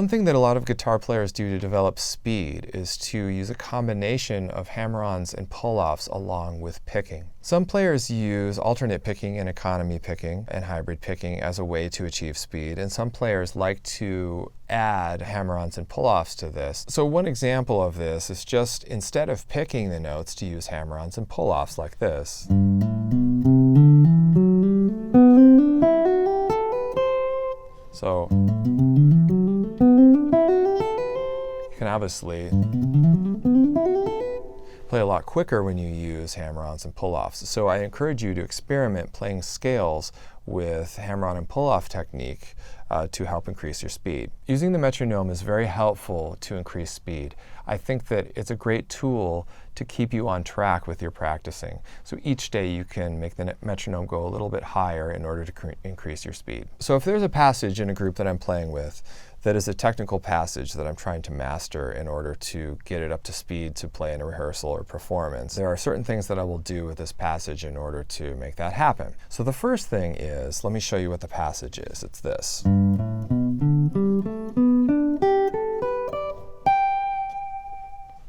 One thing that a lot of guitar players do to develop speed is to use a combination of hammer-ons and pull-offs along with picking. Some players use alternate picking and economy picking and hybrid picking as a way to achieve speed, and some players like to add hammer-ons and pull-offs to this. So one example of this is just, instead of picking the notes, to use hammer-ons and pull-offs like this. So you can obviously play a lot quicker when you use hammer-ons and pull-offs. So I encourage you to experiment playing scales with hammer-on and pull-off technique to help increase your speed. Using the metronome is very helpful to increase speed. I think that it's a great tool to keep you on track with your practicing. So each day you can make the metronome go a little bit higher in order to increase your speed. So if there's a passage in a group that I'm playing with that is a technical passage that I'm trying to master in order to get it up to speed to play in a rehearsal or performance, there are certain things that I will do with this passage in order to make that happen. So the first thing is, let me show you what the passage is. It's this.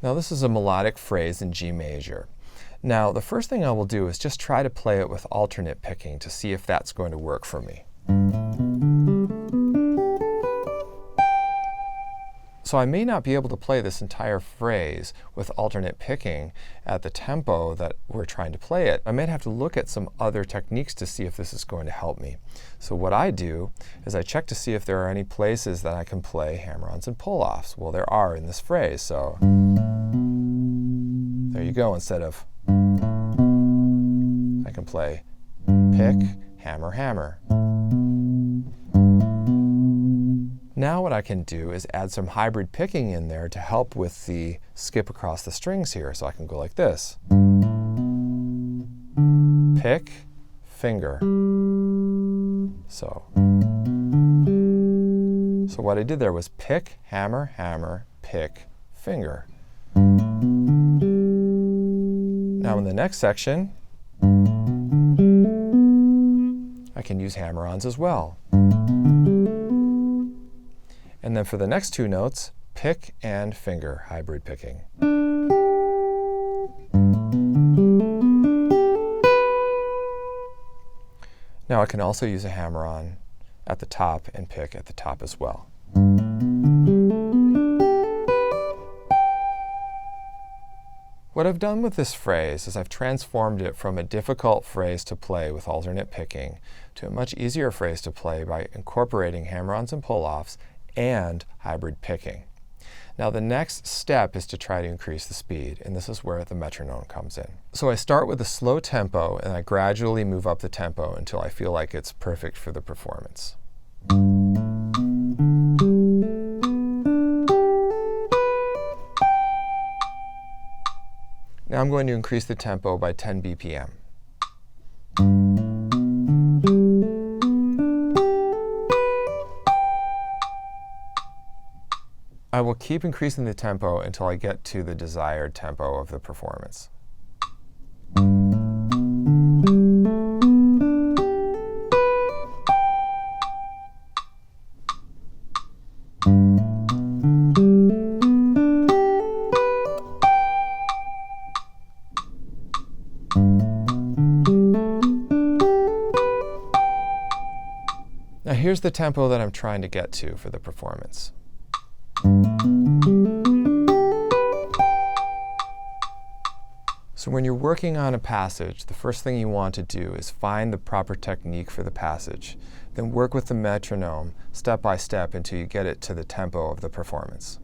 Now this is a melodic phrase in G major. Now the first thing I will do is just try to play it with alternate picking to see if that's going to work for me. So I may not be able to play this entire phrase with alternate picking at the tempo that we're trying to play it. I might have to look at some other techniques to see if this is going to help me. So what I do is I check to see if there are any places that I can play hammer-ons and pull-offs. Well, there are in this phrase, so there you go. Instead of, I can play pick, hammer, hammer. Now what I can do is add some hybrid picking in there to help with the skip across the strings here. So I can go like this. Pick, finger. So what I did there was pick, hammer, hammer, pick, finger. Now in the next section, I can use hammer-ons as well. And then for the next two notes, pick and finger, hybrid picking. Now I can also use a hammer-on at the top and pick at the top as well. What I've done with this phrase is I've transformed it from a difficult phrase to play with alternate picking to a much easier phrase to play by incorporating hammer-ons and pull-offs and hybrid picking. Now the next step is to try to increase the speed, and this is where the metronome comes in. So I start with a slow tempo and I gradually move up the tempo until I feel like it's perfect for the performance. Now I'm going to increase the tempo by 10 BPM. I will keep increasing the tempo until I get to the desired tempo of the performance. Now here's the tempo that I'm trying to get to for the performance. So when you're working on a passage, the first thing you want to do is find the proper technique for the passage. Then work with the metronome step by step until you get it to the tempo of the performance.